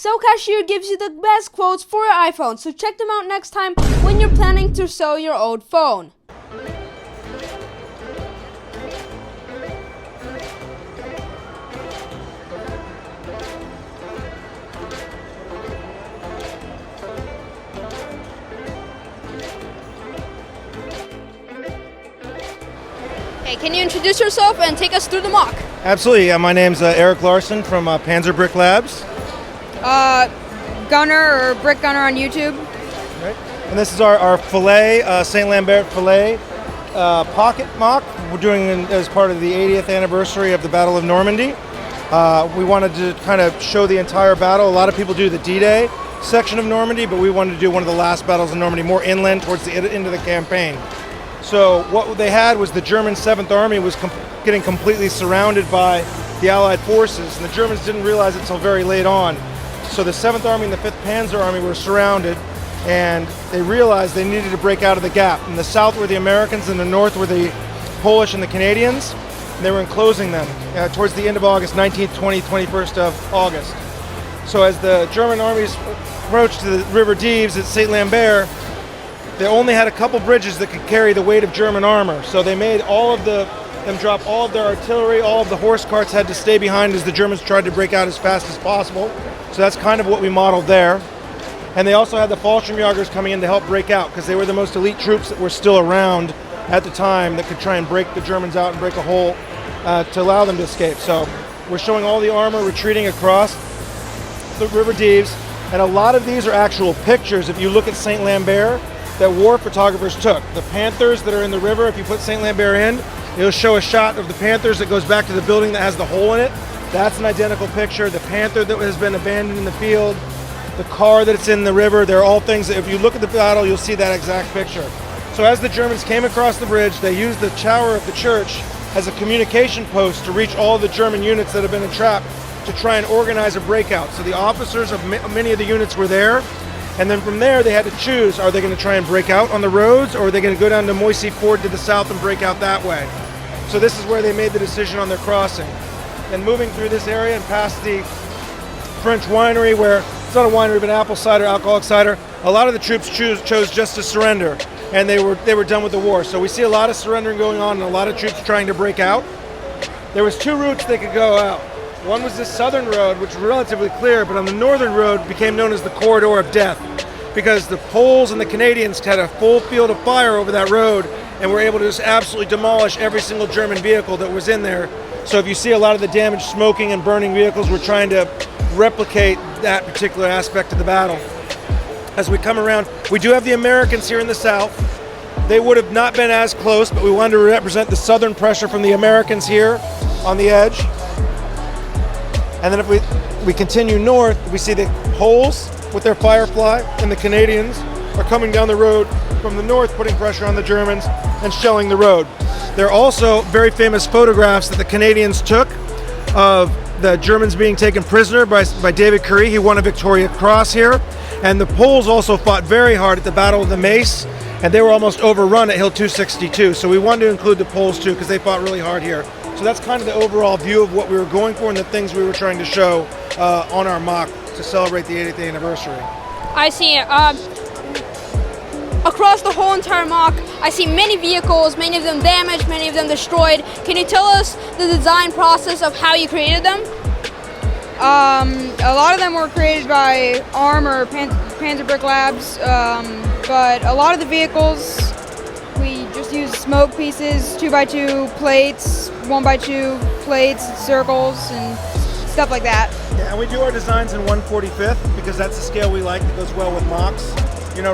Sell Cashier gives you the best quotes for your iPhone, so check them out next time when you're planning to sell your old phone. Hey, can you introduce yourself and take us through the MOC? Absolutely. My name's Eric Larson from Panzer Brick Labs. Gunner or Brick Gunner on YouTube. Right. And this is our Filet, St. Lambert Filet pocket MOC. We're doing it as part of the 80th anniversary of the Battle of Normandy. We wanted to kind of show the entire battle. A lot of people do the D-Day section of Normandy, but we wanted to do one of the last battles in Normandy, more inland towards the end of the campaign. So what they had was the German 7th Army was getting completely surrounded by the Allied forces, and the Germans didn't realize it until very late on. So the 7th Army and the 5th Panzer Army were surrounded, and they realized they needed to break out of the gap. In the south were the Americans, and the north were the Polish and the Canadians, and they were enclosing them towards the end of August, 19th, 20th, 21st of August. So as the German armies approached the River Dives at St. Lambert, they only had a couple bridges that could carry the weight of German armor. So they made them drop all of their artillery, all of the horse carts had to stay behind as the Germans tried to break out as fast as possible. So that's kind of what we modeled there. And they also had the Fallschirmjägers coming in to help break out because they were the most elite troops that were still around at the time that could try and break the Germans out and break a hole to allow them to escape. So we're showing all the armor retreating across the River Dives, and a lot of these are actual pictures. If you look at St. Lambert, that war photographers took. The Panthers that are in the river, if you put St. Lambert in, it'll show a shot of the Panthers that goes back to the building that has the hole in it. That's an identical picture. The Panther that has been abandoned in the field, the car that's in the river, they're all things that if you look at the battle, you'll see that exact picture. So as the Germans came across the bridge, they used the tower of the church as a communication post to reach all of the German units that have been entrapped to try and organize a breakout. So the officers of many of the units were there. And then from there, they had to choose, are they going to try and break out on the roads, or are they going to go down to MOC Ford to the south and break out that way? So this is where they made the decision on their crossing. Then moving through this area and past the French winery, where it's not a winery, but apple cider, alcoholic cider, a lot of the troops chose just to surrender, and they were done with the war. So we see a lot of surrendering going on and a lot of troops trying to break out. There was two routes they could go out. One was this southern road, which was relatively clear, but on the northern road became known as the corridor of death because the Poles and the Canadians had a full field of fire over that road and were able to just absolutely demolish every single German vehicle that was in there. So if you see a lot of the damaged smoking and burning vehicles, we're trying to replicate that particular aspect of the battle. As we come around, we do have the Americans here in the south. They would have not been as close, but we wanted to represent the southern pressure from the Americans here on the edge. And then if we continue north, we see the Poles with their Firefly and the Canadians are coming down the road from the north, putting pressure on the Germans and shelling the road. There are also very famous photographs that the Canadians took of the Germans being taken prisoner by David Curie. He won a Victoria Cross here. And the Poles also fought very hard at the Battle of the Mace, and they were almost overrun at Hill 262. So we wanted to include the Poles too because they fought really hard here. So that's kind of the overall view of what we were going for and the things we were trying to show on our MOC to celebrate the 80th anniversary. I see. Across the whole entire MOC, I see many vehicles, many of them damaged, many of them destroyed. Can you tell us the design process of how you created them? A lot of them were created by ARM or Panzer Brick Labs, but a lot of the vehicles we just use smoke pieces, 2x2 plates, 1x2 plates, circles, and stuff like that. Yeah, and we do our designs in 1/45th because that's the scale we like that goes well with MOCs,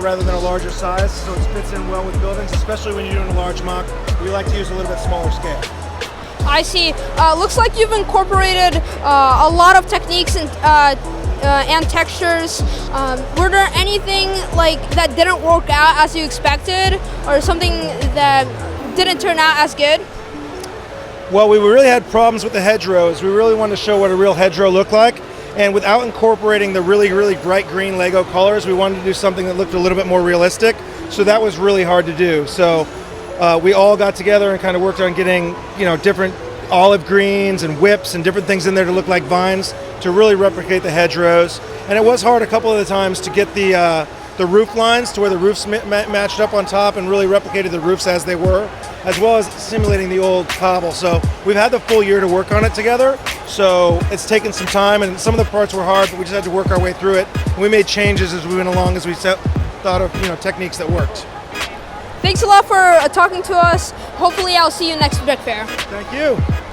rather than a larger size, so it fits in well with buildings, especially when you're doing a large MOC. We like to use a little bit smaller scale. I see. Looks like you've incorporated a lot of techniques and textures. Were there anything like that didn't work out as you expected, or something that didn't turn out as good? Well, we really had problems with the hedgerows. We really wanted to show what a real hedgerow looked like, and without incorporating the really, really bright green Lego colors, we wanted to do something that looked a little bit more realistic. So that was really hard to do. So we all got together and kind of worked on getting, different olive greens and whips and different things in there to look like vines to really replicate the hedgerows. And it was hard a couple of the times to get the roof lines to where the roofs matched up on top and really replicated the roofs as they were, as well as simulating the old cobble. So we've had the full year to work on it together. So it's taken some time, and some of the parts were hard, but we just had to work our way through it. And we made changes as we went along, as we thought of techniques that worked. Thanks a lot for talking to us. Hopefully I'll see you next Brickfair. Thank you.